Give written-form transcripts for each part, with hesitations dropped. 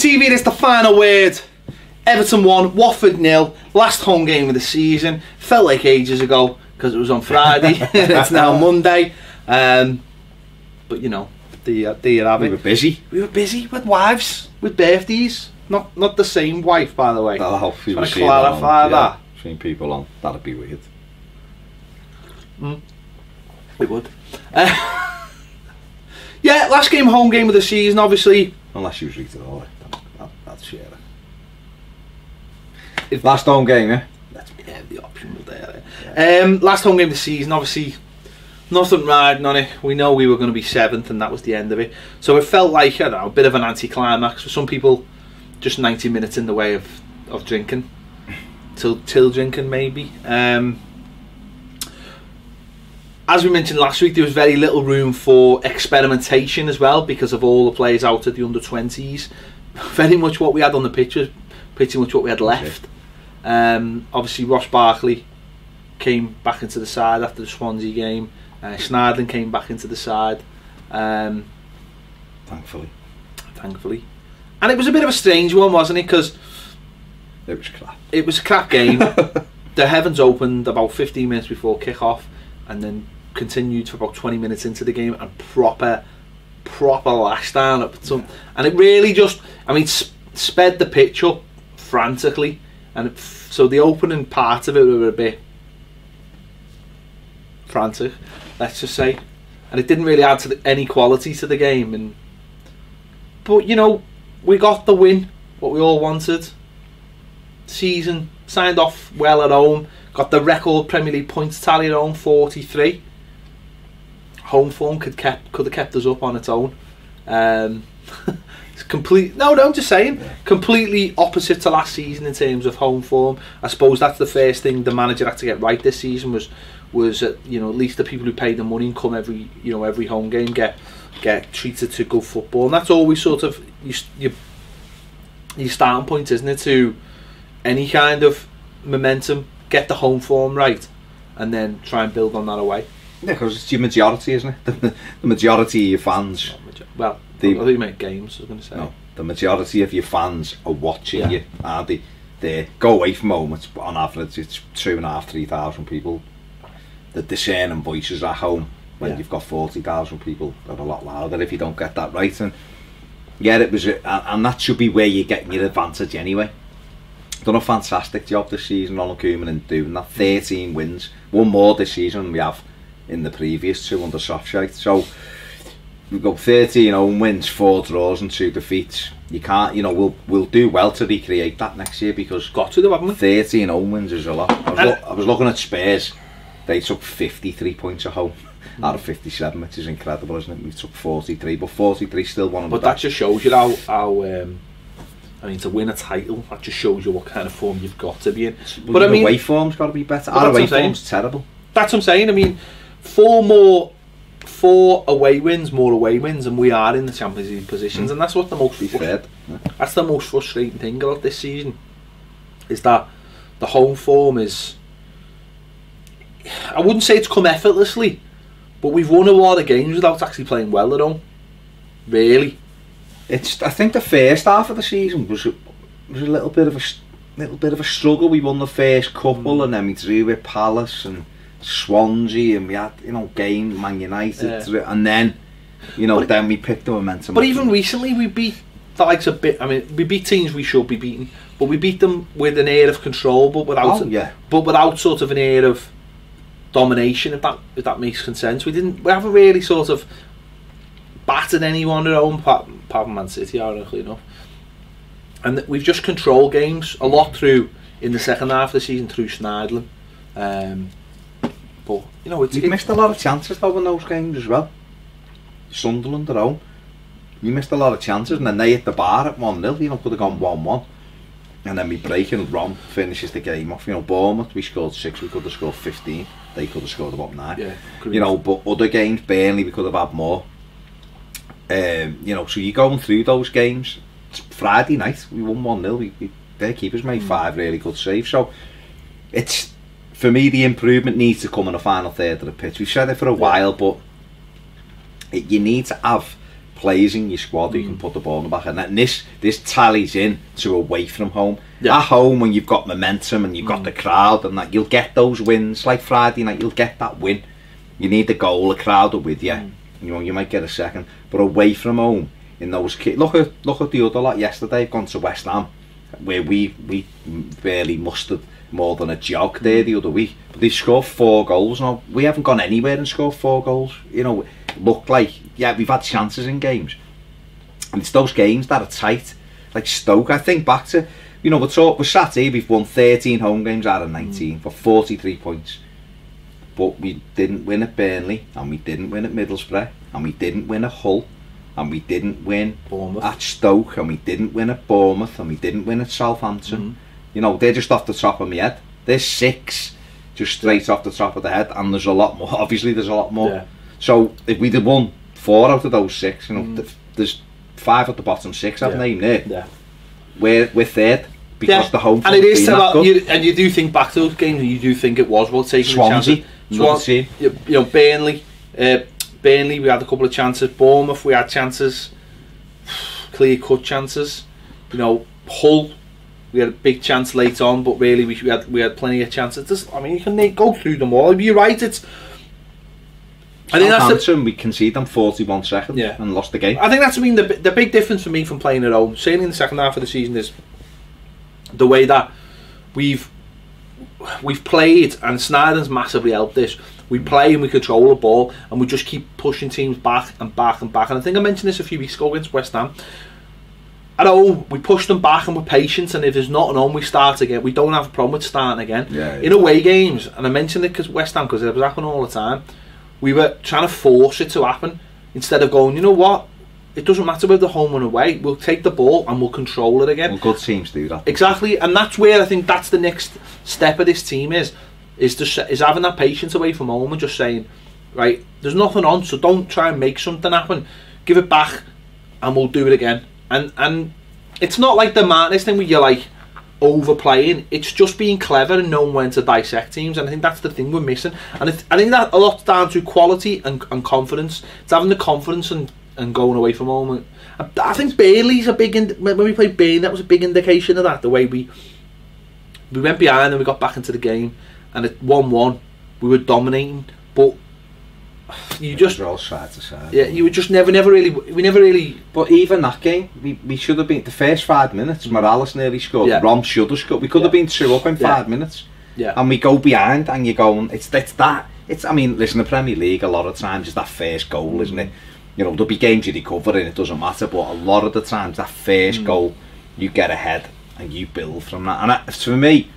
TV, it's the final word. Everton 1, Watford 0. Last home game of the season. Felt like ages ago because it was on Friday. It's now Monday. But you know, there you have it. We were busy. We were busy with wives, with birthdays. Not the same wife, by the way. Oh, if you were seeing clarify that. Seeing people on, that'd be weird. It would. Yeah, last game, home game of the season, obviously. Unless you was Rita Ora. That's share it. Last home game, yeah? Yeah, the option was there. Yeah. Last home game of the season, obviously, nothing riding on it. We know we were going to be 7th and that was the end of it. So it felt like, I don't know, a bit of an anticlimax. For some people, just 90 minutes in the way of drinking. Till drinking, maybe. As we mentioned last week, there was very little room for experimentation as well because of all the players out at the under-20s. Very much what we had on the pitch was pretty much what we had left. Obviously, Ross Barkley came back into the side after the Swansea game. Snidling came back into the side. Thankfully. And it was a bit of a strange one, wasn't it? Because it was crap. It was a crap game. The heavens opened about 15 minutes before kick-off and then continued for about 20 minutes into the game and proper lash down at some, and it really just, I mean, sped the pitch up frantically, and so the opening part of it were a bit frantic, let's just say, and it didn't really add to any quality to the game. But you know, we got the win, what we all wanted. Season signed off well at home. Got the record Premier League points tally at home, 43. Home form could have kept us up on its own. It's complete. No, I'm just saying. Completely opposite to last season in terms of home form. I suppose that's the first thing the manager had to get right this season was you know, at least the people who pay the money and come every home game get treated to good football, and that's always sort of your starting point, isn't it, to any kind of momentum. Get the home form right and then try and build on that away. Yeah, because it's your majority, isn't it? The majority of your fans. Well, I think you meant games, I was going to say. No, the majority of your fans are watching you, aren't they? They go away from home, it's, on average it's 2,500-3,000 people. The discerning voices at home when you've got 40,000 people that are a lot louder if you don't get that right. And yeah, it was, and that should be where you're getting your advantage anyway. Done a fantastic job this season, Ronald Koeman, in doing that. 13 wins, one more this season than we have in the previous 2 under Solskjaer. So we've got 13 home wins, 4 draws and 2 defeats. You can't, you know, we'll do well to recreate that next year because got to, haven't we? 13 home wins is a lot. I was looking at Spurs. They took 53 points at home out of 57, which is incredible, isn't it? We took 43, but 43 still one of the best. But that just shows you how I mean, to win a title, that just shows you what kind of form you've got to be in. But I mean, away form's got to be better. Our away form's terrible. That's what I'm saying. I mean, 4 away wins, and we are in the Champions League positions, and that's what the most that's the most frustrating thing about this season, is that the home form is, I wouldn't say it's come effortlessly, but we've won a lot of games without actually playing well at home. Really. I think the first half of the season was a little bit of a struggle. We won the first couple, and then we drew with Palace and Swansea, and we had, you know, game Man United, and then, you know, then we picked the momentum. But even recently, we beat the likes of we beat teams we should be beating, but we beat them with an air of control, but without sort of an air of domination. If that makes sense, we haven't really sort of battered anyone at home, apart from Man City, ironically enough. And we've just controlled games a lot through, in the second half of the season, through Snidling. But, you know, we've missed a lot of chances though in those games as well. Sunderland at home, we missed a lot of chances, and then they hit the bar at 1-0, you know, could have gone 1-1. And then we break and Ron finishes the game off. You know, Bournemouth, we scored 6, we could have scored 15. They could have scored about 9. Yeah, you know, but other games, Burnley, we could have had more. You know, so you're going through those games. It's Friday night, we won 1-0. Their keepers made 5 really good saves. So it's, for me, the improvement needs to come in the final third of the pitch. We've said it for a while, but you need to have players in your squad who can put the ball in the back, and this tallies in to away from home. Yeah. At home, when you've got momentum and you've got the crowd and that, you'll get those wins. Like Friday night, you'll get that win. You need the goal, the crowd are with you. You know, you might get a second, but away from home, in those look at the other lot yesterday. Gone to West Ham, where we barely mustered more than a jog there the other week, but they scored 4 goals. Now we haven't gone anywhere and scored 4 goals. You know, looked like, yeah, we've had chances in games, and it's those games that are tight. Like Stoke, I think back to, you know, we're sat here, we've won 13 home games out of 19 for 43 points, but we didn't win at Burnley, and we didn't win at Middlesbrough, and we didn't win at Hull, and we didn't win at Stoke, and we didn't win at Bournemouth, and we didn't win at Southampton. You know, they're just off the top of my head. There's 6 just straight off the top of the head, and there's a lot more. Obviously there's a lot more. Yeah. So if we'd have won 4 out of those 6, you know, there's 5 at the bottom 6 I've named there. Yeah. We're third because the home and it is and you do think back to those games, and you do think it was well taking Swansea, you know, Burnley, we had a couple of chances. Bournemouth, we had chances, clear cut chances. You know, Hull, we had a big chance late on, but really we had plenty of chances. I mean, you can go through them all. You're right. I think that's we conceded them 41 seconds and lost the game. I think that's the big difference for me from playing at home, certainly in the second half of the season, is the way that we've played, and Snyder's massively helped this. We play and we control the ball, and we just keep pushing teams back and back and back. And I think I mentioned this a few weeks ago against West Ham. At home, we push them back and we're patient, and if there's nothing on, we start again. We don't have a problem with starting again. In away games, and I mentioned it because West Ham, because it was happening all the time, we were trying to force it to happen instead of going, you know what, it doesn't matter whether the home and away, we'll take the ball and we'll control it again. Well, good teams do that. Exactly, and that's where I think that's the next step of this team is having that patience away from home and just saying, right, there's nothing on, so don't try and make something happen. Give it back and we'll do it again. And it's not like the madness thing where you're like overplaying. It's just being clever and knowing when to dissect teams, and I think that's the thing we're missing. And I think that a lot's down to quality and confidence. It's having the confidence and going away from home. I think Bailey's a big when we played Bailey, that was a big indication of that. The way we went behind and we got back into the game, and at 1-1 we were dominating, but you just all side to side. Yeah, you were just never really. But even that game, we should have been the first 5 minutes. Morales nearly scored. Rom should have scored. We could have been 2 up in 5 minutes. Yeah, and we go behind, and you're going. It's that. It's. I mean, listen, the Premier League a lot of times is that first goal, isn't it? You know, there'll be games you recover and it doesn't matter, but a lot of the times that first goal, you get ahead and you build from that. And for me,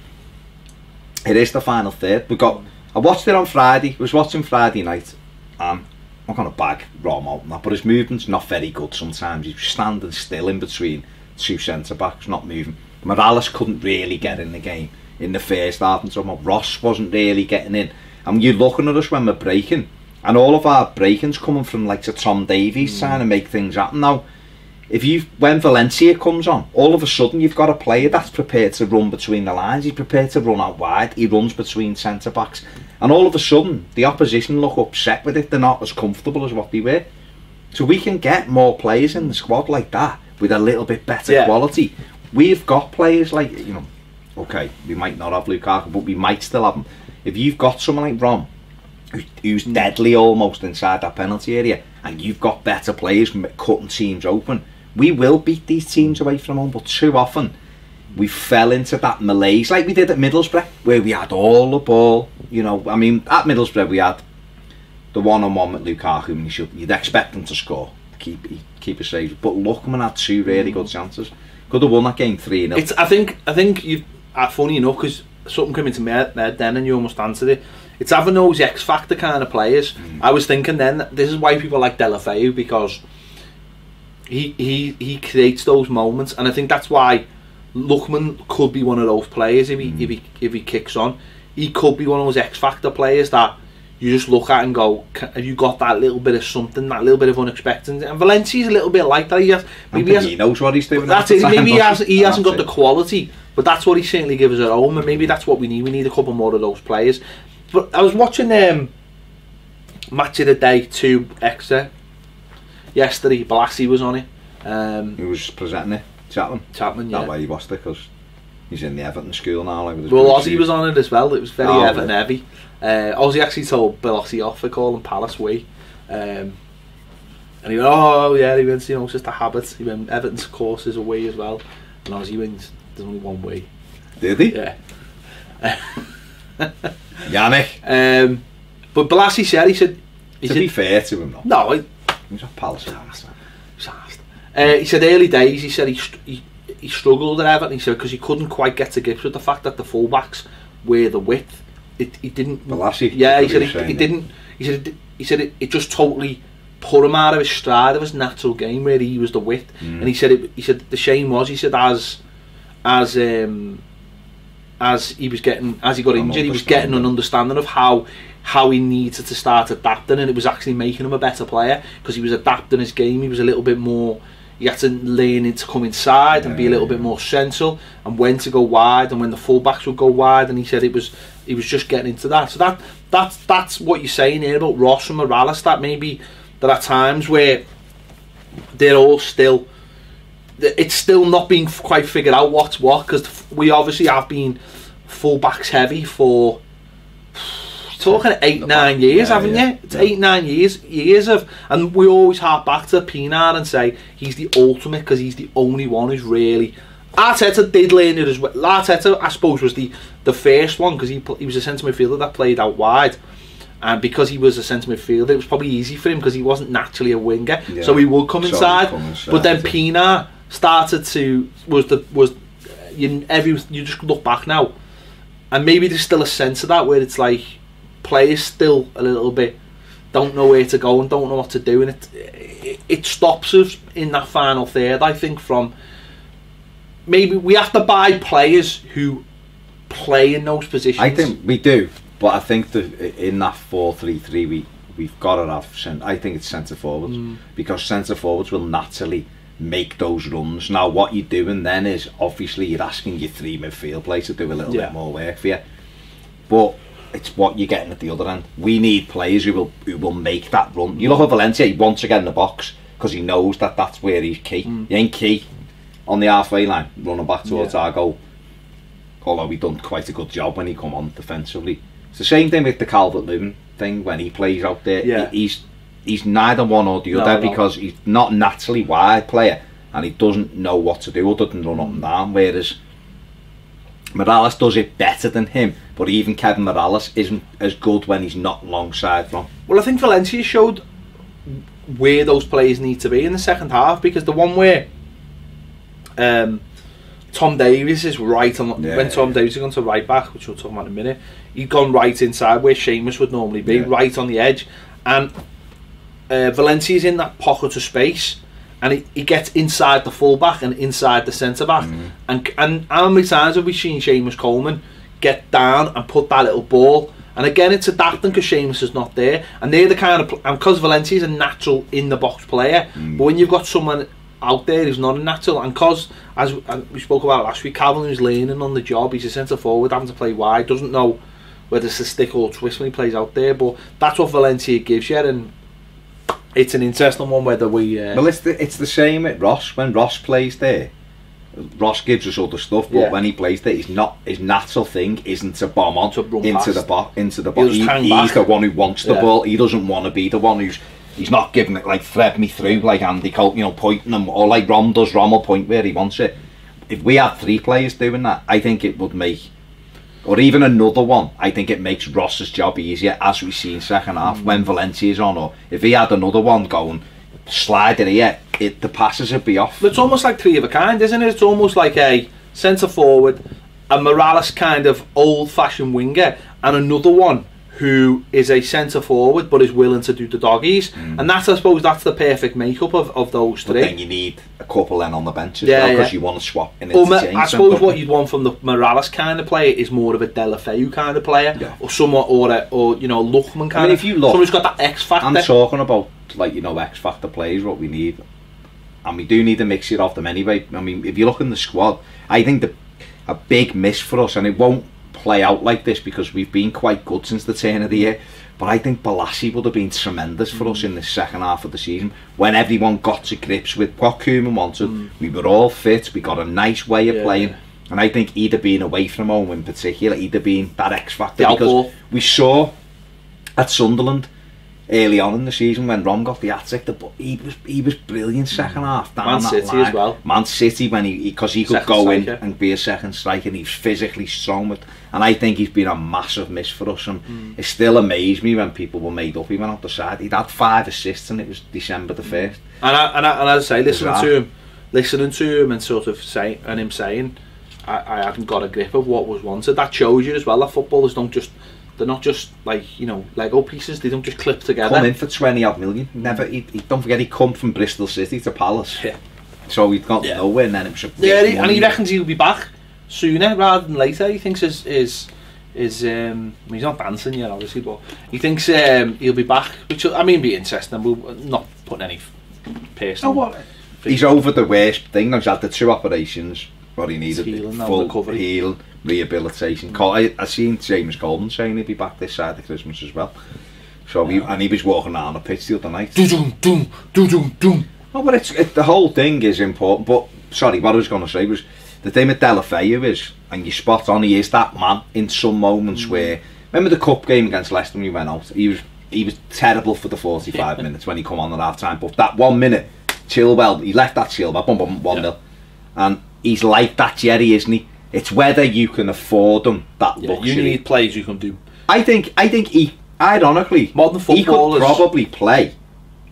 it is the final third. I watched it on Friday. I was watching Friday night. I'm not going to bag Rom out, but his movement's not very good sometimes. He's standing still in between 2 centre-backs, not moving. Morales couldn't really get in the game in the first half, and so Ross wasn't really getting in. And you're looking at us when we're breaking, and all of our breaking's coming from like to Tom Davies trying to make things happen. Now, when Valencia comes on, all of a sudden you've got a player that's prepared to run between the lines. He's prepared to run out wide. He runs between centre-backs. And all of a sudden, the opposition look upset with it. They're not as comfortable as what they were. So we can get more players in the squad like that with a little bit better quality. We've got players like, you know, okay, we might not have Lukaku, but we might still have him. If you've got someone like Rom, who's deadly almost inside that penalty area, and you've got better players cutting teams open, we will beat these teams away from home. But too often, we fell into that malaise like we did at Middlesbrough, where we had all the ball. You know, I mean, at Middlesbrough we had the one-on-one with Lukaku, and you'd expect him to score, keep it safe. But Lookman had 2 really good chances. Could have won that game 3-0. I think you. Funny enough, because something came into my head then, and you almost answered it. It's having those X Factor kind of players. I was thinking then that this is why people like Delafeu, because he creates those moments, and I think that's why Lookman could be one of those players if he kicks on. He could be one of those X Factor players that you just look at and go, have you got that little bit of something, that little bit of unexpected? And Valencia's a little bit like that. He knows what he's doing. That's it. Maybe he hasn't got the quality, but that's what he certainly gives us at home, and maybe that's what we need. We need a couple more of those players. But I was watching Match of the Day 2 Extra. yesterday. Barkley was on it. Who was presenting it? Chapman? Chapman, yeah. That way he watched it, because he's in the Everton school now. Like, with his well, Ozzy was on it as well. It was very Everton really? heavy. Ozzy actually told Barkley off for calling Palace way. And he went, oh yeah, he went, you know, it's just a habit. He went, Everton's course is away as well. And Ozzy went, there's only one way. Did he? Yeah. Yannick. But Barkley said, to be fair to him, though. No, he was a Palace. He said early days, he said he struggled at Everton. He said because he couldn't quite get to grips with the fact that the fullbacks were the width. He didn't. Balassi, yeah, he said he didn't. He said it just totally put him out of his stride of his natural game where he was the width. And he said the shame was, he said as he was getting, as he got injured, he was getting an understanding of how he needed to start adapting, and it was actually making him a better player because he was adapting his game. He was a little bit more, he had to learn to come inside and be a little bit more central, and when to go wide and when the fullbacks would go wide. And he said he was just getting into that. So that's what you're saying here about Ross and Morales, that maybe there are times where they're all still, it's still not being quite figured out what's what, because we obviously have been fullbacks heavy for talking 8-9 years, haven't you? It's 8-9 years of, and we always hark back to Pienaar and say he's the ultimate because he's the only one who's really. Arteta did learn it as well. Arteta, I suppose, was the first one because he was a centre midfielder that played out wide, and because he was a centre midfielder, it was probably easy for him because he wasn't naturally a winger, so he would come inside. But then Pienaar started to you just look back now, and maybe there's still a sense of that where it's like players still a little bit don't know where to go and don't know what to do, and it stops us in that final third, I think. From maybe we have to buy players who play in those positions. I think we do, but I think that in that 4-3-3 we've got to have, I think it's centre forwards, because centre forwards will naturally make those runs. Now what you're doing then is obviously you're asking your 3 midfield players to do a little bit more work for you, but it's what you're getting at the other end. We need players who will make that run. You look at Valencia, he wants to get in the box because he knows that that's where he's key. He ain't key on the halfway line running back towards our goal, although he done quite a good job when he come on defensively. It's the same thing with the Calvert-Lewin thing when he plays out there. He's neither one or the other, because he's not naturally wide player and he doesn't know what to do other than run up and down, whereas Morales does it better than him. But even Kevin Morales isn't as good when he's not alongside from. Well, I think Valencia showed where those players need to be in the second half, because the one where Tom Davies is right on, when Tom Davies has gone to right back, which we'll talk about in a minute, he's gone right inside where Seamus would normally be, right on the edge, and Valencia's in that pocket of space, and he gets inside the fullback and inside the centre back, and how many times have we seen Seamus Coleman get down and put that little ball? And again, it's adapting because Seamus is not there, and they're the kind of, and because Valencia's a natural in the box player, but when you've got someone out there who's not a natural, and because as we spoke about last week, Calvin is learning on the job. He's a centre forward having to play wide, doesn't know whether it's a stick or twist when he plays out there, but that's what Valencia gives you, and it's an interesting one whether we well, it's the same at Ross. When Ross plays there, Ross gives us other stuff, but when he plays there, his natural thing isn't to bomb on into the box. He's the one who wants the ball. He doesn't want to be the one he's not giving it like thread me through like Andy Cole, pointing them, or like Rom does. Rom will point where he wants it. If we had 3 players doing that, I think it would make, or even another one, I think it makes Ross's job easier, as we see in second half when Valencia's on, or if he had another one going, slide it here, the passes would be off. It's almost like 3 of a kind, isn't it? It's almost like a centre forward, a Morales kind of old-fashioned winger, and another one who is a centre forward but is willing to do the doggies, and I suppose that's the perfect makeup of those 3. But then you need a couple then on the bench as well, because you want to swap and interchange. I suppose what you'd want from the Morales kind of player is more of a Delafeu kind of player, or somewhat, or Luckman kind of. If you look, someone's got that X factor. I'm talking about X factor players, what we need, and we do need a mixture of them anyway. I mean, if you look in the squad, I think a big miss for us, and it won't play out like this because we've been quite good since the turn of the year, But I think Balassi would have been tremendous for us in the second half of the season when everyone got to grips with what Koeman wanted. We were all fit, we got a nice way of playing, and I think he'd have been away from home in particular, he'd have been that X factor, because we saw at Sunderland early on in the season when Rom got the hat-trick, he was brilliant second half. Man City as well. Man City, when because he could go in and be a second striker, and he's physically strong with, and I think he's been a massive miss for us. And it still amazed me when people were made up. He went out the side. He'd had 5 assists, and it was December the 1st. And as I say, listening to him, and sort of saying, I hadn't got a grip of what was wanted. That shows you as well that footballers they're not just like, you know, Lego pieces. They don't just clip together. Come in for 20 odd million. Never. He don't forget, he come from Bristol City to Palace. Yeah. So he'd got nowhere, and then it was a and he reckons he'll be back sooner rather than later. He thinks he's not dancing yet, obviously, but he thinks he'll be back, which I mean be interesting. We're not putting any personal. He's over the worst thing. He's had the 2 operations. What he needed, full healing, rehabilitation. I seen James Coleman saying he'd be back this side of Christmas as well. So he was walking around the pitch the other night. Oh, but the whole thing is important. But sorry, what I was going to say was the thing with Delafeu is, and you spot on, he is that man in some moments where. Remember the cup game against Leicester when he went out? He was terrible for the 45 minutes when he come on at half time. But that 1 minute, Chilwell, he left that Chilwell, 1-0, and he's like that, Jerry, isn't he? It's whether you can afford them that luxury. You need players who can do. I think he, ironically, modern footballers, he could probably play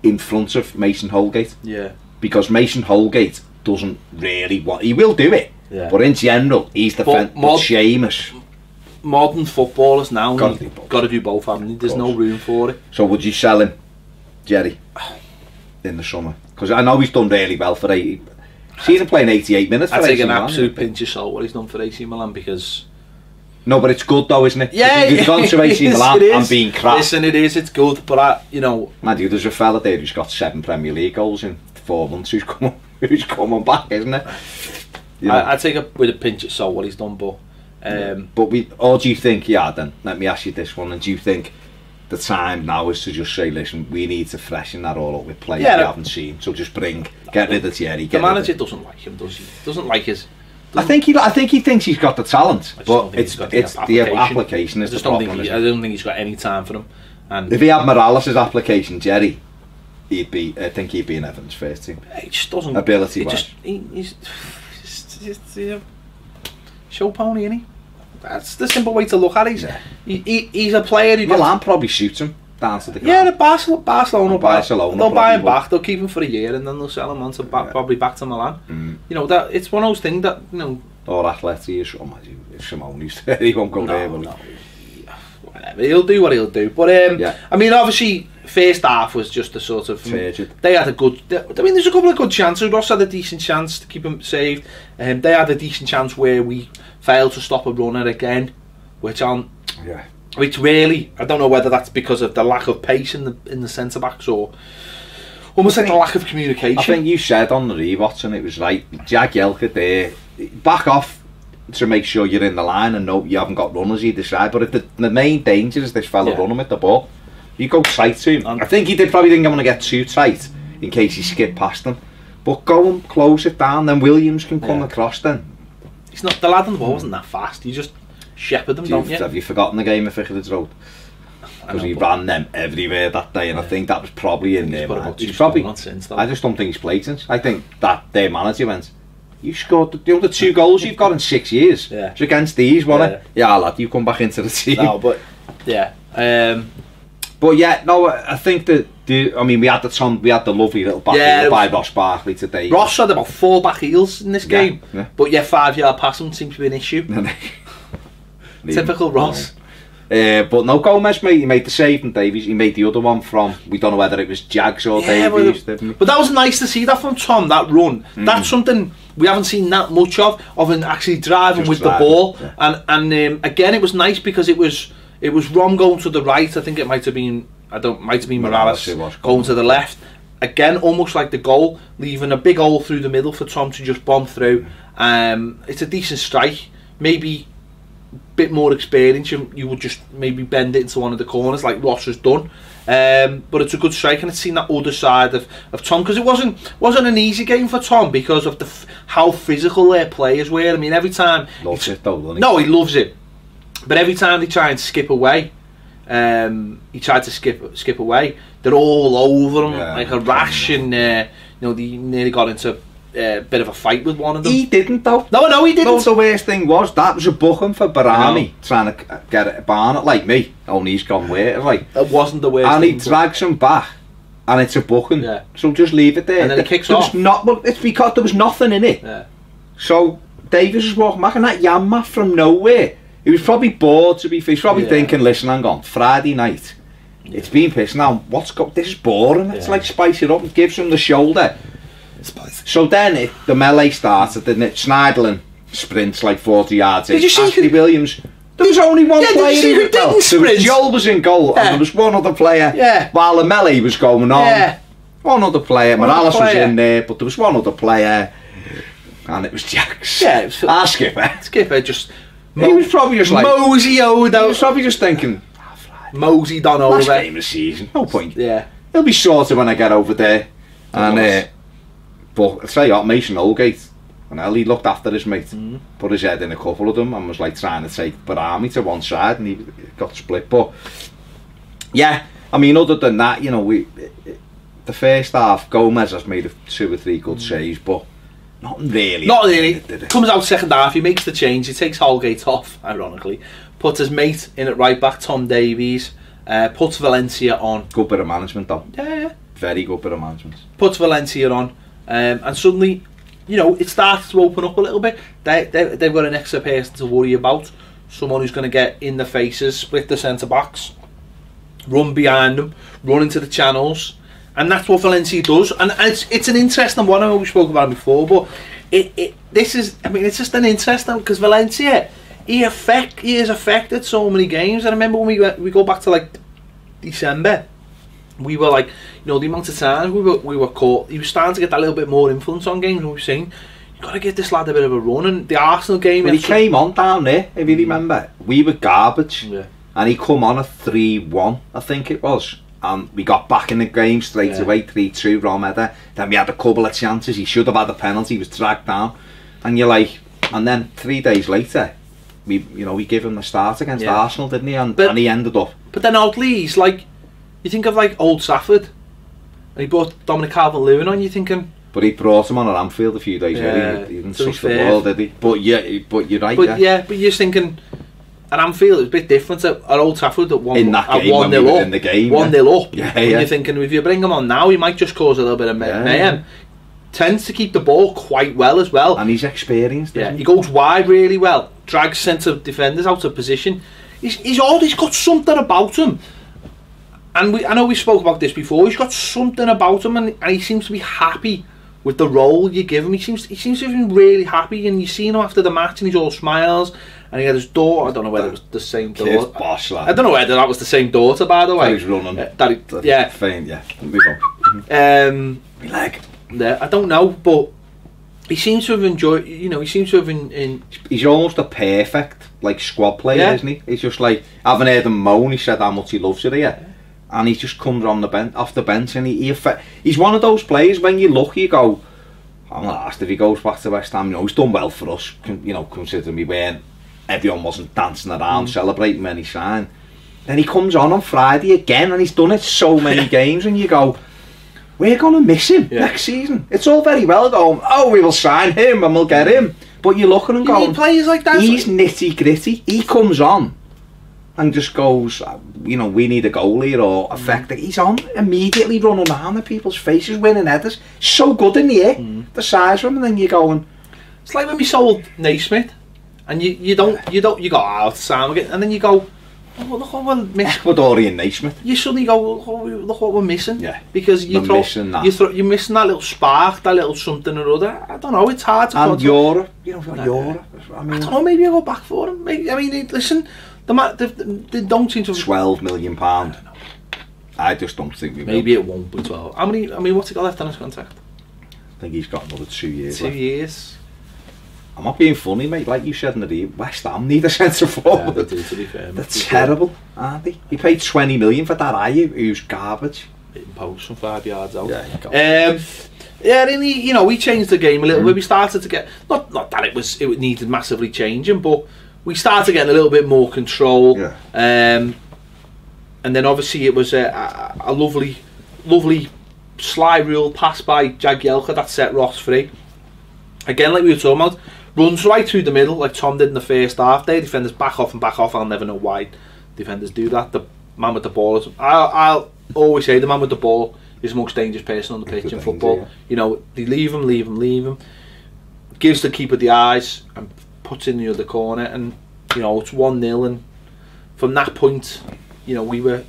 in front of Mason Holgate. Yeah. Because Mason Holgate doesn't really want. He will do it. Yeah. But in general, he's the Seamus. Modern footballers now got to do both, haven't they? There's no room for it. So would you sell him, Jerry, in the summer? Because I know he's done really well for 80. Seen him playing 88 minutes for AC Milan. I take an absolute pinch of salt what he's done for AC Milan, because... No, but it's good though, isn't it? Yeah, he's gone to AC Milan and being crap. Listen, it's good, but you know... Man, there's a fella there who's got 7 Premier League goals in 4 months who's coming back, isn't it? You know? I take it with a pinch of salt what he's done, but... Or do you think, then, let me ask you this one, and do you think the time now is to just say, listen, we need to freshen that all up with players we haven't seen, so just get rid of Thierry. The manager doesn't like him, does he? Doesn't like his... I think he thinks he's got the talent, but it's the application is the problem. I don't think he's got any time for him. And if he had Morales' application, Jerry, I think he'd be in Everton's first team. He just doesn't... Ability-wise. He's show pony, isn't he? That's the simple way to look at it. He's a player who... Milan probably shoots him down to the ground. Yeah, the Barcelona they'll buy him will. back, they'll keep him for a year, and then they'll sell him on to probably back to Milan. You know, that it's one of those things that, you know... Or Atleti, Simone's there, he won't go there, will he? Whatever, he'll do what he'll do. But, I mean, obviously, first half was just a sort of... They had a good... I mean, there's a couple of good chances. Ross had a decent chance to keep him saved. They had a decent chance where we failed to stop a runner again, which really, I don't know whether that's because of the lack of pace in the centre backs, or almost like a lack of communication. I think you said on the rewatch, and it was right, Jagielka there, back off to make sure you're in the line and know you haven't got runners either side. But if the main danger is this fella running with the ball, you go tight to him. I think he probably didn't want to get too tight in case he skipped past him. But go and close it down, then Williams can come across then. He's not, the lad on the ball wasn't that fast. You just shepherd them, don't you? Have you forgotten the game of Vicarage Road? Because he ran them everywhere that day, and I think that was probably in there. I just don't think he's played since. I think that their manager went, you scored the 2 goals you've got in 6 years. It's against these, wasn't it? Yeah, lad, you come back into the team. No, but I think that we had the lovely little back heel by Ross Barkley today. Ross had about 4 back heels in this game, but 5-yard passing seemed to be an issue. Typical Ross. But no, Gomez, mate, he made the save from Davies. He made the other one from, we don't know whether it was Jags or Davies. But that was nice to see that from Tom, that run. That's something we haven't seen that much of him actually driving with the ball. And again, it was nice because it was Rom going to the right. I think it might have been Morales going to the left. Again, almost like the goal, leaving a big hole through the middle for Tom to just bomb through. It's a decent strike. Maybe bit more experience, you would just maybe bend it into one of the corners like Ross has done. But it's a good strike, and it's seen that other side of Tom, because it wasn't an easy game for Tom because of how physical their players were. I mean, every time loves it though, doesn't he? No, he loves it, but every time they try and skip away, he tried to skip away, they're all over him like a rash, and they nearly got into a bit of a fight with one of them. He didn't though. No, he didn't. No, the worst thing was that was a booking for Barami trying to get a Barnett like me. Only he's gone where like it wasn't the worst. And he drags him back, and it's a booking. Yeah. So just leave it there. And then he kicks off. It's because there was nothing in it. Yeah. So Davies was walking back, and that Yamma from nowhere. He was probably bored to be fair. He's probably thinking, listen, hang on, Friday night. It's been pissed now. This is boring. It's like spice it up and gives him the shoulder. So then the melee started, didn't it? Schneiderlin sprints like 40 yards. Did you see Ashley Williams? There was only one player who didn't sprint? Joel was in goal, and there was one other player. While the melee was going on, one other player. Morales was in there, but there was one other player, and it was Jax. Yeah, it was our skipper. Skipper just. He was probably just like mosey-o'd out. He was probably just thinking, moseyed on over. Last game of the season, no point. Yeah, he'll be sorted when I get over there. And but I'll tell you what, Mason Holgate, and he looked after his mate, put his head in a couple of them, and was like trying to take Barami to one side, and he got split. But yeah, I mean, other than that, the first half, Gomez has made 2 or 3 good saves, but not really. Comes out second half, he makes the change, he takes Holgate off, ironically, puts his mate in at right back, Tom Davies, puts Valencia on. Good bit of management though. Yeah. Very good bit of management. Puts Valencia on, and suddenly, it starts to open up a little bit. They've got an extra person to worry about, someone who's going to get in the faces, split the centre-backs, run behind them, run into the channels. And that's what Valencia does, and it's an interesting one. I know we spoke about it before, but it's just an interesting, because Valencia, he has affected so many games. I remember when we go back to like December, we were like, the amount of times we were caught. He was starting to get that little bit more influence on games, and we were saying, you've got to give this lad a bit of a run. And the Arsenal game, when he came on down there, if you remember, we were garbage, and he come on a 3-1, I think it was. And we got back in the game straight away, 3-2, Romeda. Then we had a couple of chances. He should have had a penalty. He was dragged down, and you're like, and then 3 days later, we give him the start against Arsenal, didn't he? And he ended up. But then oddly, he's like, you think of like Old Trafford, and he brought Dominic Calvert-Lewin on. You're thinking, but he brought him on at Anfield a few days earlier. He didn't touch the ball, did he? But you're right. But but you're thinking. At Anfield, it was a bit different. At Old Trafford, at 1-0 up. In the game, 1-0 up. And you're thinking, if you bring him on now, he might just cause a little bit of mayhem. Tends to keep the ball quite well as well. And he's experienced. He goes wide really well. Drags centre defenders out of position. He's got something about him. And I know we spoke about this before. He's got something about him, and he seems to be happy with the role you give him. He seems to have been really happy, and you see him after the match, and he's all smiles. And he had his daughter. I don't know whether it was the same daughter. Bosh, I don't know whether that was the same daughter, by the way. He's running. Faint, My leg. Yeah, I don't know, but he seems to have enjoyed. He seems to have He's almost a perfect squad player, isn't he? He's just like, I haven't heard him moan. He said how much he loves it here, and he just comes on the bench, off the bench, and he's one of those players. When you look, you go, I'm not asked if he goes back to West Ham. He's done well for us. Considering everyone wasn't dancing around celebrating when he signed. Then he comes on Friday again, and he's done it so many games, and you go, we're going to miss him next season. It's all very well going, we will sign him and we'll get him. But you're looking and going, players like that. He's nitty gritty. He comes on and just goes, we need a goalie or effective. He's on immediately, running around in people's faces, winning headers. So good in the air, the size of him, and then you're going. It's like when we sold Naismith. And you go, Sam, and then you go, look what we're missing. Ecuadorian Naismith. You suddenly go, look what we're missing. Yeah. Because you're missing that little spark, that little something or other. I don't know, it's hard to. And Europe, Europe. I don't know, maybe I'll go back for him. Listen, they don't seem to. £12 million. I just don't think we will. Maybe it won't be 12. What's he got left on his contract? I think he's got another 2 years. 2 years. I'm not being funny, mate. Like you said in the video, West Ham need a centre forward. Yeah, they do, to be fair. They're terrible, aren't they? You paid 20 million for that, are you? Who's garbage. Hitting posts from 5 yards out. Yeah, you go. Yeah, really, you know, we changed the game a little bit. We started to get, not that it needed massively changing, but we started getting a little bit more control. Yeah. And then obviously it was a lovely slide rule pass by Jagielka that set Ross free. Again, like we were talking about, runs right through the middle like Tom did in the first half. Their defenders back off. I'll never know why defenders do that. The man with the ball is, I'll always say the man with the ball is the most dangerous person on the pitch in football. Yeah. You know, they leave him. Gives the keeper the eyes and puts in the other corner, and you know it's 1-0. And from that point, you know, we were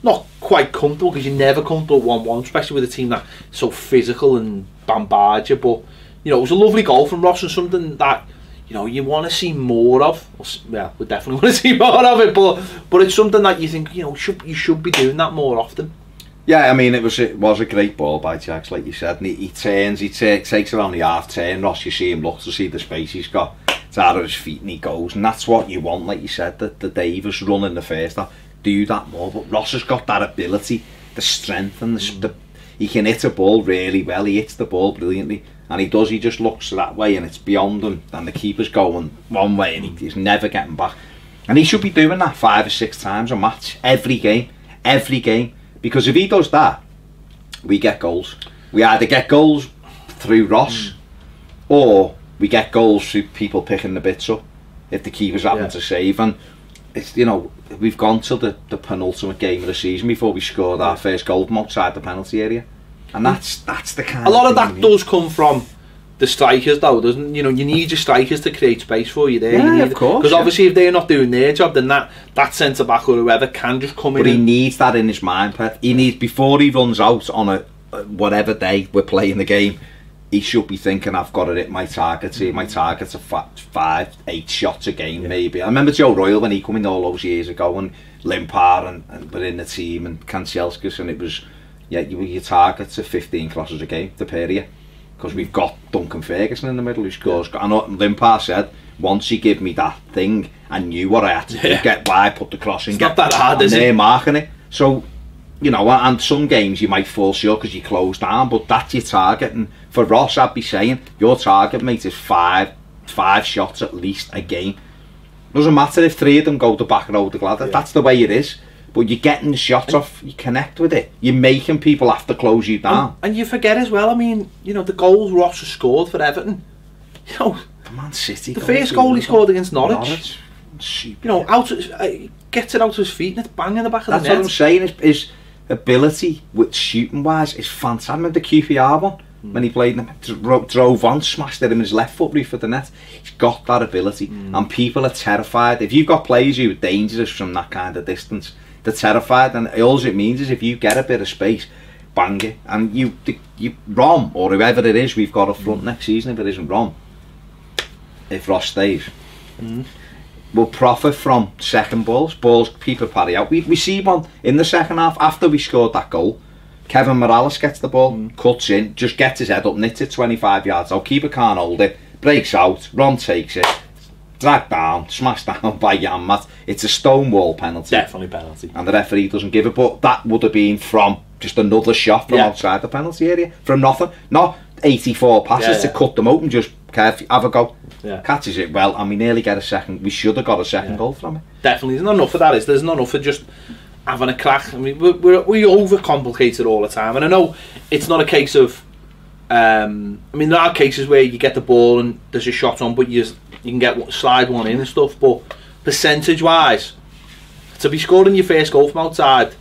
not quite comfortable, because you're never comfortable at 1-1, especially with a team that's so physical and bombard you. But you know, it was a lovely goal from Ross, and something that, you know, you want to see more of. Well, we definitely want to see more of it, but it's something that you think, you know, you should be doing that more often. Yeah, I mean, it was a great ball by Jags, like you said, and he turns, takes it on the half turn. Ross, you see him look to see the space he's got. It's out of his feet and he goes, and that's what you want, like you said, the Davies run in the first half. Do that more, but Ross has got that ability, the strength, and he can hit a ball really well. He hits the ball brilliantly. And he just looks that way, and it's beyond him, and the keeper's going one way and he's never getting back. And he should be doing that 5 or 6 times a match, every game, because if he does that, we get goals. We either get goals through Ross, or we get goals through people picking the bits up if the keeper's having to save. And it's, you know, we've gone to the penultimate game of the season before we scored our first goal from outside the penalty area. And that's the kind. A lot of that does come from the strikers, though, doesn't? You know, you need your strikers to create space for you there. Yeah, of course. Because obviously, if they're not doing their job, then that centre back or whoever can just come in. But he needs that in his mind, Ped. He needs, before he runs out on a whatever day we're playing the game, he should be thinking, I've got to hit my targets here. My targets are 5, 8 shots a game, maybe. I remember Joe Royle when he came in all those years ago, and Limpar and were in the team, and Kanchelskis, and it was. Yeah, your targets are 15 crosses a game, the pair of you, because we've got Duncan Ferguson in the middle who scores. I know Limpar said, once he gave me that thing, I knew what I had to do, get by, put the cross in, get that hard, is it? They're marking it. So, you know, and some games you might fall short because you close down, but that's your target. And for Ross, I'd be saying, your target, mate, is 5 shots at least a game. Doesn't matter if 3 of them go to back row of the Gladder, that's the way it is. But you're getting the shots off, you connect with it. You're making people have to close you down. And you forget as well, I mean, you know, the goals Ross has scored for Everton. You know, the Man City. The first goal he scored against Norwich. You know, gets it out of his feet and it's bang in the back of the net. That's what I'm saying, his ability with shooting wise is fantastic. I remember the QPR one, when he played them, drove on, smashed it in his left foot roof of the net. He's got that ability, and people are terrified. If you've got players who are dangerous from that kind of distance, they're terrified, and all it means is if you get a bit of space, bang it, and you Rom, or whoever it is we've got up front next season, if it isn't Rom, if Ross stays, we'll profit from second balls people parry out. We see one in the second half after we scored that goal. Kevin Morales gets the ball, cuts in, just gets his head up, nits it 25 yards out, keeper can't hold it, breaks out, Ron takes it, dragged down, smashed down by Janmaat. It's a stonewall penalty. Definitely penalty. And the referee doesn't give it, but that would have been from just another shot from outside the penalty area. From nothing. Not 84 passes to cut them open, just have a go. Catches it well, and we nearly get a second. We should have got a second goal from it. Definitely. There's not enough of that, is there? There's not enough of just having a crack. I mean, we overcomplicate it all the time. And I know it's not a case of... I mean, there are cases where you get the ball and there's a shot on, but you can slide one in and stuff, but percentage-wise, to be scoring your first goal from outside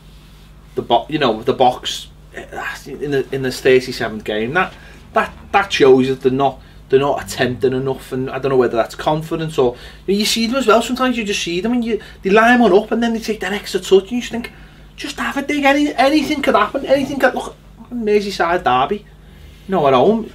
the box in the 37th game, that shows that they're not attempting enough. And I don't know whether that's confidence or you see them as well. Sometimes you just see them and they line one up and then they take that extra touch and you just think, just have a dig. Anything could happen. Anything could look. Merseyside derby, no, at home,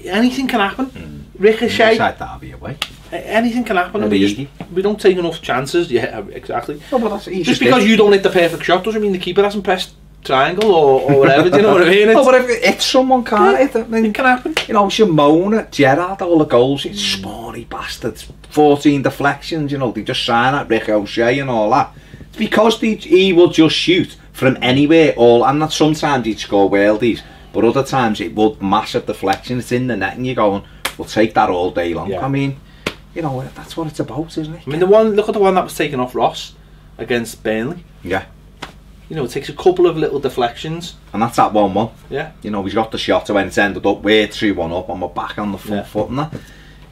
anything can happen. Ricochet. Derby away. Anything can happen, and we don't take enough chances. Yeah, exactly. No, but just because you don't hit the perfect shot doesn't mean the keeper hasn't pressed triangle or whatever. Do you know what I mean? No, but if it's someone, can't it? I mean, It can happen. You know, Simone, Gerrard, all the goals, it's spawny bastards. 14 deflections, you know, they just sign at Rick O'Shea and all that. It's because he will just shoot from anywhere, and that sometimes he'd score worldies, but other times it would massive deflection, it's in the net and you're going, we'll take that all day long. I mean, you know, that's what it's about, isn't it? I mean, look at the one that was taken off Ross against Burnley. Yeah. You know, it takes a couple of little deflections. And that's that 1-1. Yeah. You know, he's got the shot when it's ended up, we're 3-1 up, and we're back on the front foot and that.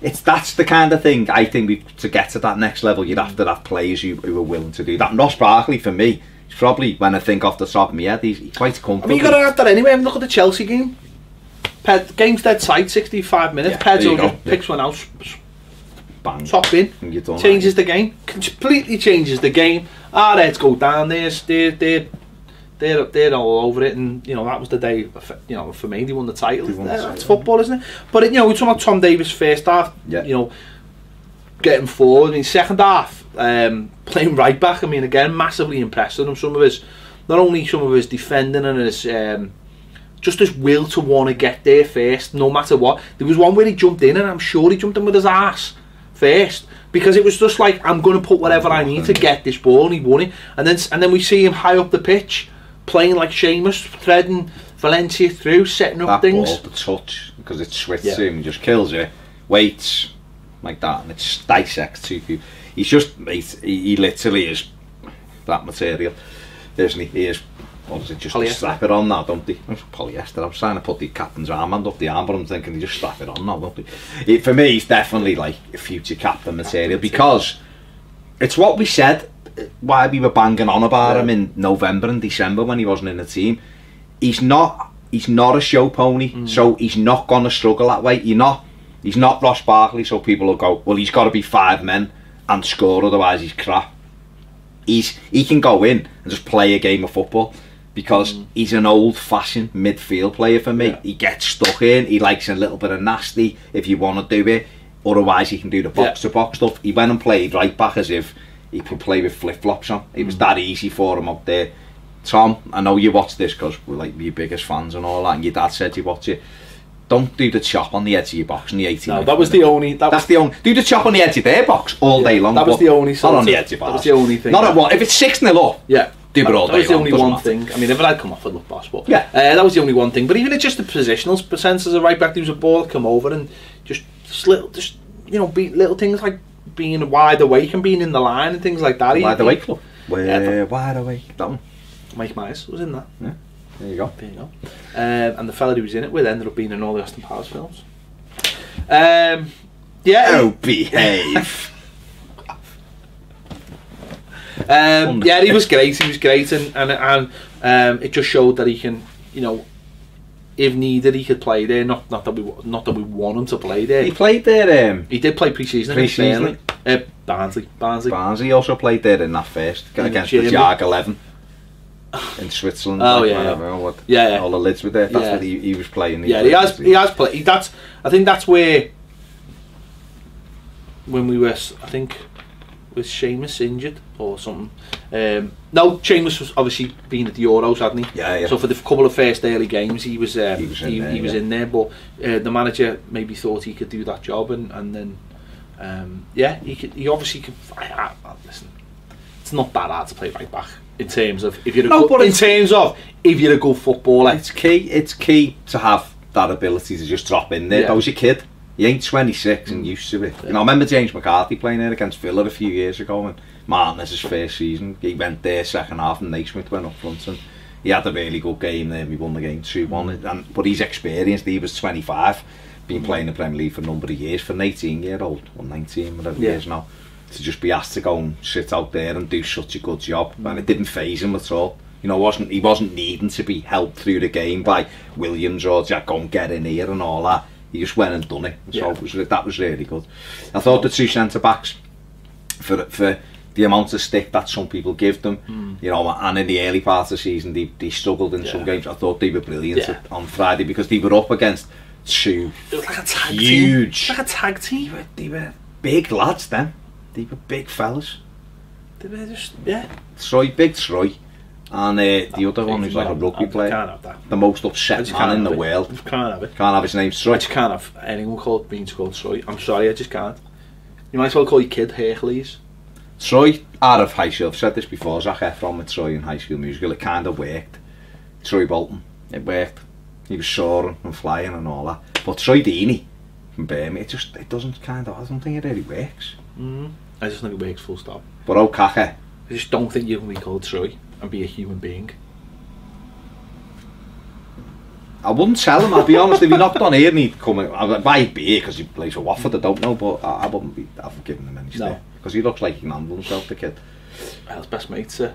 That's the kind of thing, I think, to get to that next level, you'd have to have players who are willing to do that. And Ross Barkley, for me, he's probably, when I think off the top of my head, he's quite comfortable. I mean, you've got to have that anyway. Look at the Chelsea game. Game's dead tight, 65 minutes. Pedro just picks one out, bang, top in, changes the game, completely changes the game. Our heads go down. They're all over it, and you know that was the day. You know, for me, they won the title. That's football, isn't it? But you know, we're talking about Tom Davies' first half. You know, getting forward. I mean, second half, playing right back. I mean, again, massively impressed with him. Not only some of his defending and his just his will to want to get there first, no matter what. There was one where he jumped in, and I'm sure he jumped in with his ass first, because it was just like, I'm going to put whatever I need to get this ball, and he won it. And then we see him high up the pitch, playing like Seamus, threading Valencia through, setting up things. That ball, the touch, because it switches him, he just kills it, waits like that, and it dissects two people. He's just, he literally is that material, isn't he? He is. Or does it just strap it on now, don't they? It's polyester. I was trying to put the captain's armband up the arm, but I'm thinking they just strap it on now, don't they? For me, he's definitely like a future captain material, because it's what we said, why we were banging on about him in November and December when he wasn't in the team. He's not a show pony, so he's not going to struggle that way. He's not Ross Barkley, so people will go, well, he's got to be 5 men and score, otherwise he's crap. He can go in and just play a game of football, because he's an old-fashioned midfield player for me. He gets stuck in, he likes a little bit of nasty if you want to do it, otherwise he can do the box-to-box stuff. He went and played right back as if he could play with flip-flops on. It was that easy for him up there. Tom, I know you watch this because we're like your biggest fans and all that, and your dad said you watch it. Don't do the chop on the edge of your box in the 18. No, that was the only. That's the only. Do the chop on the edge of their box all day long. That was the only. Not on the edge of your box. That was the only thing. Not at what? If it's 6-0 up. Yeah. Do it all day long. That was the only one thing. I mean, if it had come off, I'd look boss, but that was the only one thing. But even it's just the positional sense as a right back, there was a ball that come over and just you know, be little things like being wide awake and being in the line and things like that. Wide awake club. Wide awake. That one. Mike Myers was in that. Yeah. There you go. And the fella who was in it with ended up being in all the Austin Powers films. Oh, behave. He was great, and it just showed that he can, you know, if needed, he could play there. Not that we want him to play there. He played there. He did play pre-season. Barnsley also played there in that first against the Jag 11 in Switzerland. All the lids were there. That's what he was playing. He has played. I think that's where, when we were, I think, was Seamus injured or something? No, Seamus was obviously been at the Euros, hadn't he? Yeah. So for the couple of first early games, he was in there. But the manager maybe thought he could do that job, and then he obviously could. Listen, it's not that hard to play right back in terms of if you're a good footballer. It's key to have that ability to just drop in there. That was your kid. He ain't 26 and used to it. You know, I remember James McCarthy playing there against Villa a few years ago, and Martinez's first season, he went there second half and Naismith went up front, and he had a really good game there. We won the game 2-1, but he's experienced. He was 25, been playing the Premier League for a number of years, for an 18-year-old or 19, whatever he is now, to just be asked to go and sit out there and do such a good job, and it didn't faze him at all. You know, he wasn't needing to be helped through the game by Williams or Jack, go and get in here and all that. He just went and done it. So that was really good. I thought the two centre backs, for the amount of stick that some people give them, you know, and in the early part of the season they struggled in some games. I thought they were brilliant on Friday, because they were up against two huge, like a tag team. They were big lads then. They were big fellas. They were just Big Troy, And the other one who's like a rugby player. Can't have that. The most upset man in the world. Can't have it. Can't have his name Troy. I just can't have anyone called Troy. I'm sorry, I just can't. You might as well call your kid Hercules. Troy, out of high school, I've said this before, Zac Efron with Troy in High School Musical, it kind of worked. Troy Bolton, it worked. He was soaring and flying and all that. But Troy Deeney from Birmingham, it doesn't kind of, I don't think it really works. I just think it works full stop. But Okaka, I just don't think you can be called Troy and be a human being. I wouldn't tell him, I'll be honest, if he knocked on here and he'd come in, I might be here because he plays for Watford, I don't know, but I wouldn't be, I've given him any step. Because he looks like he can handle himself, the kid. Well, his best mate's the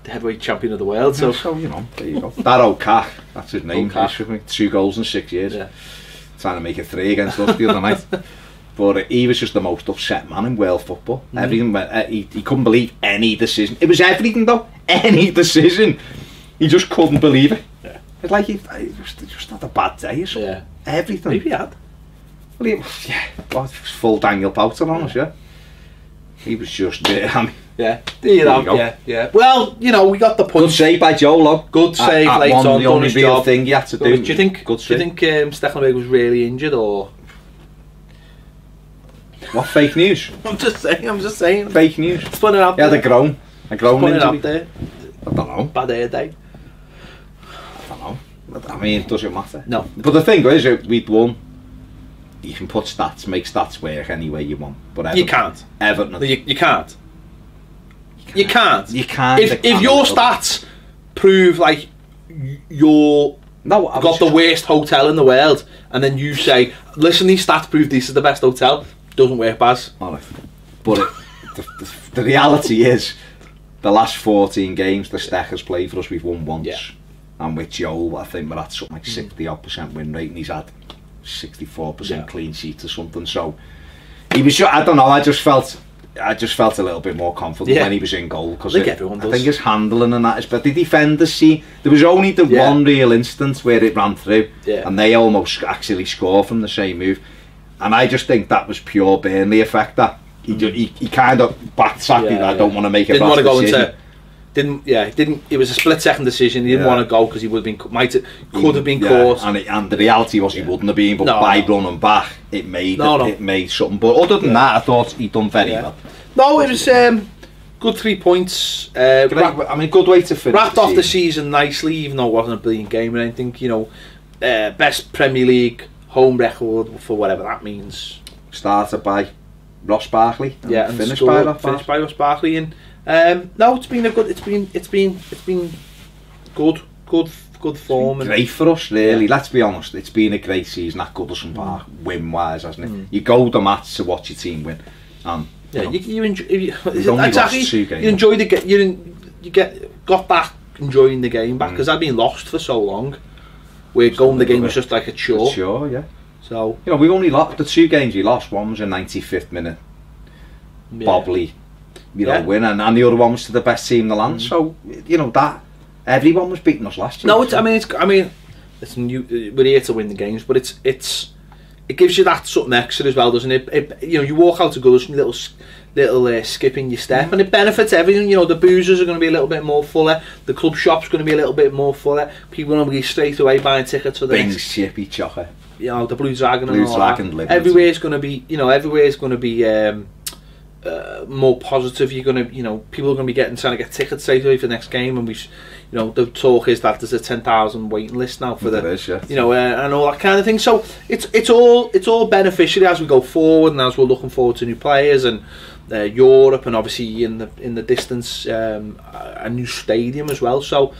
heavyweight champion of the world, so... So, you know, there you go. That Okaka, that's his name, 2 goals in 6 years. Yeah. Trying to make it 3 against us the other night. But he was just the most upset man in world football. Everything went, he couldn't believe any decision. It was everything though, any decision. He just couldn't believe it. Yeah. It's like he just had a bad day or something. Yeah. Everything. Maybe he had. Well, well, it was full Daniel Powter on us, yeah. He was just there. I mean, yeah. There you go. Yeah. Well, you know, we got the point. Good save by Jolo. Good save late on. The only real thing he had to do. Do you think Stekelenburg was really injured or? What, fake news? I'm just saying. Fake news. Let's put it out there. Yeah, a grown injury. There. I don't know. Bad hair day. I don't know. I mean, it doesn't matter. No. But the thing is, we'd won. You can put stats, make stats work any way you want. But Everton, you can't. Everton. No, you can't. You can't. You can't. If your stats prove like you're got the worst hotel in the world, and then you say, "Listen, these stats prove this is the best hotel," doesn't work, Baz. Alright. But the reality is, the last 14 games the Steckers played for us, we've won once. Yeah. And with Joel, I think we're at something like 60% win rate, and he's had 64% clean sheets or something. So he was. I don't know. I just felt a little bit more confident when he was in goal, because I think his handling and that is. But the defenders, see, there was only the one real instance where it ran through, and they almost actually score from the same move. And I just think that was pure Burnley effect. That he kind of backtracked. I don't want to make it. Didn't want to go into. Didn't. It was a split-second decision. He didn't want to go because he would have been could have been caught. And the reality was he wouldn't have been. But by running back, it made it made something. But other than that, I thought he'd done very well. No, it was good 3 points. I mean, good way to finish. Wrapped off the season nicely, even though it wasn't a brilliant game or anything. You know, best Premier League home record for whatever that means. Started by Ross Barkley. And finished by Ross Barkley. And no, it's been good form. Great for us, really. Let's be honest, it's been a great season at Goodison Park, win-wise, hasn't it? You go the match to watch your team win, and you enjoy. You enjoy the game. Got back enjoying the game back, because I've been lost for so long. Where going the game was just like a chore. Yeah. So you know, we only lost the 2 games we lost. One was a 95th minute, Bobley, win, and the other one was to the best team in the land. So you know that everyone was beating us last year. No, it's new. We're here to win the games, but it gives you that something extra as well, doesn't it? You know, you walk out to Goodison, little skip in your step, and it benefits everything. You know, the boozers are going to be a little bit more fuller, the club shop's going to be a little bit more fuller, people are going to be straight away buying tickets for the Bings, chippy, chocolate. You know, the Blue Dragon and all that. Everywhere's going to be, more positive. You're going to, people are going to be trying to get tickets straight away for the next game, and the talk is that there's a 10,000 waiting list now for and all that kind of thing. So it's all beneficial as we go forward, and as we're looking forward to new players and Europe, and obviously in the distance a new stadium as well. So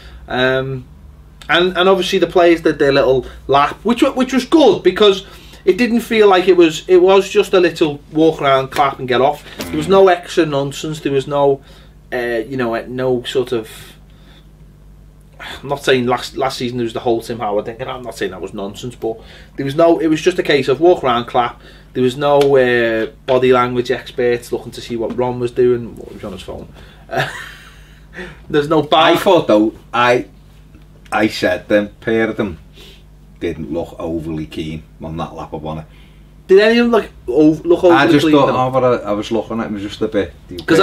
and obviously the players did their little lap, which was good, because it didn't feel like it was just a little walk around, clap and get off. There was no extra nonsense. There was no no sort of. I'm not saying last season there was the whole Tim Howard thing, and I'm not saying that was nonsense, but there was no. It was just a case of walk around, clap. There was no body language experts looking to see what Ron was doing. What was on his phone? There's no. I thought though, I said them pair of them didn't look overly keen on that lap of honour. Did any of them look over? I just clean, thought, I was looking at it, was just a bit. Because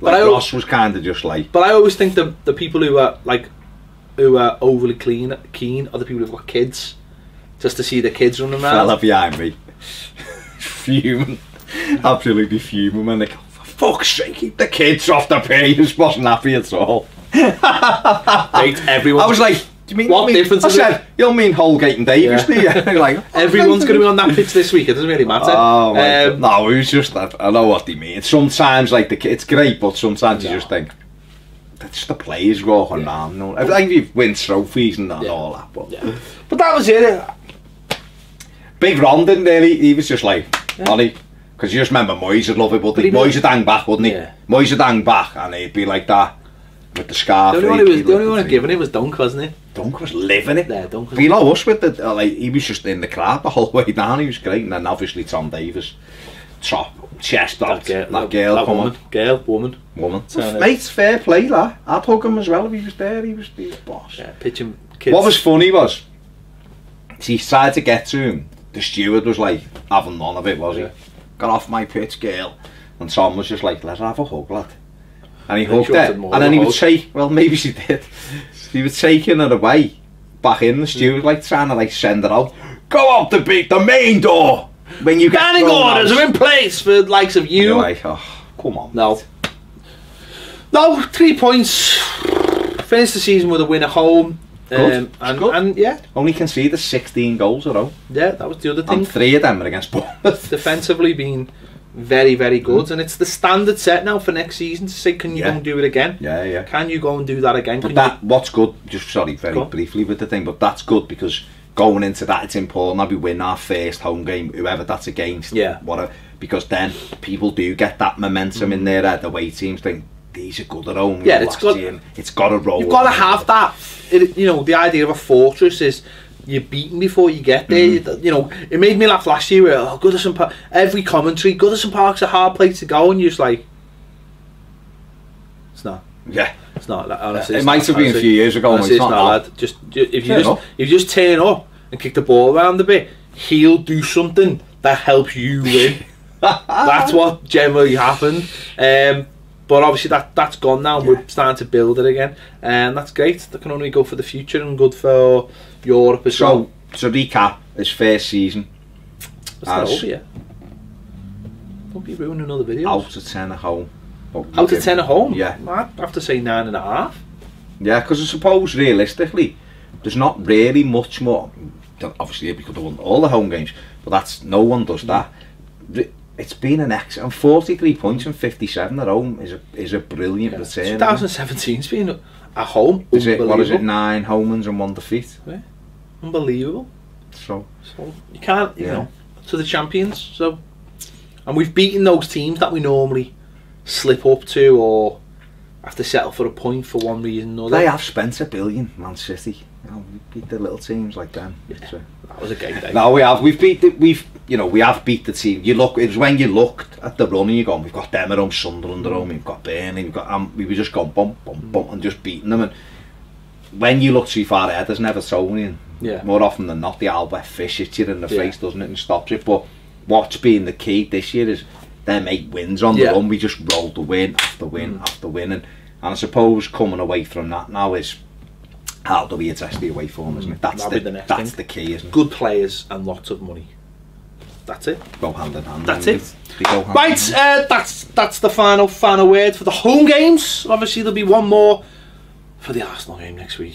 Ross was kind of just like. But I always think the people who are overly keen are the people who've got kids, just to see the kids running around. Fella behind me, fuming, absolutely fuming, and like, for fuck's sake, keep the kids off the pitch. Just wasn't happy at all. Mate, everyone. I was like. Do you mean what difference? I said, you don't mean Holgate and Davies, do you? Like, everyone's going to be on that pitch this week. It doesn't really matter. Oh, no, it was just that. I know what they mean. Sometimes, like it's great, but sometimes you just think that's the players walking around. No, I think you've win trophies and all that, but that was it. Big Ron didn't really. He was just like, Ollie, because you just remember Moyes would love it, but Moyes would hang back, wouldn't he? Yeah. Moyes would hang back, and he'd be like that. With the scarf. The only one giving it was Dunk, wasn't it? Dunk was living it. Yeah, Dunk was below us with the he was just in the crowd the whole way down. He was great, and then obviously Tom Davies, top chest out. That woman. Mate, fair play that. I'd hug him as well if he was there. He was the boss. Yeah, pitching kids. What was funny was, he tried to get to him. The steward was like having none of it, was he? Got off my pitch, girl, and Tom was just like, let's have a hug, lad. And he hugged it, and then he would take, well maybe she did, he was taking her away, back in the steward, like trying to like send her out. Go out the main door! When you get banning orders are in place for the likes of you. You're like, oh, come on. No, 3 points. Finished the season with a win at home. Good. And yeah. Only conceded 16 goals at home. Yeah, that was the other thing. And 3 of them are against Bournemouth. Defensively being very, very good, and it's the standard set now for next season to say, can you go and do it again? Yeah. Can you go and do that again? But what's good, just very briefly with the thing, but that's good because going into that, it's important that we win our first home game, whoever that's against, whatever, because then people do get that momentum in their head. The way teams think these are good at home. Yeah, it's got to roll. You've got to have that. The idea of a fortress is you're beaten before you get there. It made me laugh last year where Goodison Park, every commentary, Goodison Park's a hard place to go, and you're just like, it's not. Yeah, it's not. Honestly, it might have been a few years ago. Honestly, it's not, lad. If you just turn up and kick the ball around a bit, he'll do something that helps you win. That's what generally happened. But obviously that's gone now, and we're starting to build it again, and that's great. That can only go for the future and good for Europe as well. So to recap, his first season. It's not over yet. Don't be ruining another video. Out of 10 at home. Out of 10 at home? Yeah. I'd have to say 9.5. Yeah, because I suppose realistically, there's not really much more. Obviously, we could have won all the home games, but no one does that. It's been an excellent 43 points and 57 at home is a brilliant return. 2017's been at home. What is it? 9 home wins and 1 defeat. Yeah. Unbelievable. So you can't, you know, to the champions. So, and we've beaten those teams that we normally slip up to or have to settle for a point for one reason or another. They have spent $1 billion, Man City. We beat the little teams like them. Yeah, that was a great day. No, we have. We have beat the team. It was when you looked at the run and you go, we've got them at home, Sunderland at home, we've got Burnley, we were just going bump, and just beating them. And when you look too far ahead, there's never Tony, and more often than not, the Albert fish hits you in the face, doesn't it, and stops it. But what's been the key this year is them 8 wins on the run. We just rolled the win after win after win, and I suppose coming away from that now is, how do we address the away form, isn't it? That's the key, isn't it? Good players and lots of money. That's it. Go hand in hand. That's it. Right, that's the final word for the home games. Obviously, there'll be one more for the Arsenal game next week.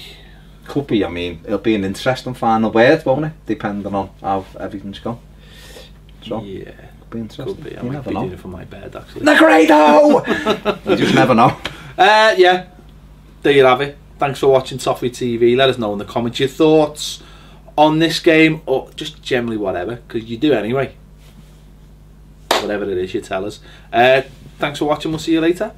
Could be. I mean, it'll be an interesting final word, won't it? Depending on how everything's gone. So, yeah. Be interesting. Could be. I might be doing it from my bed, actually. Negredo! You just never know. Yeah. There you have it. Thanks for watching Toffee TV. Let us know in the comments your thoughts on this game, or just generally whatever, because you do anyway. Whatever it is, you tell us. Thanks for watching. We'll see you later.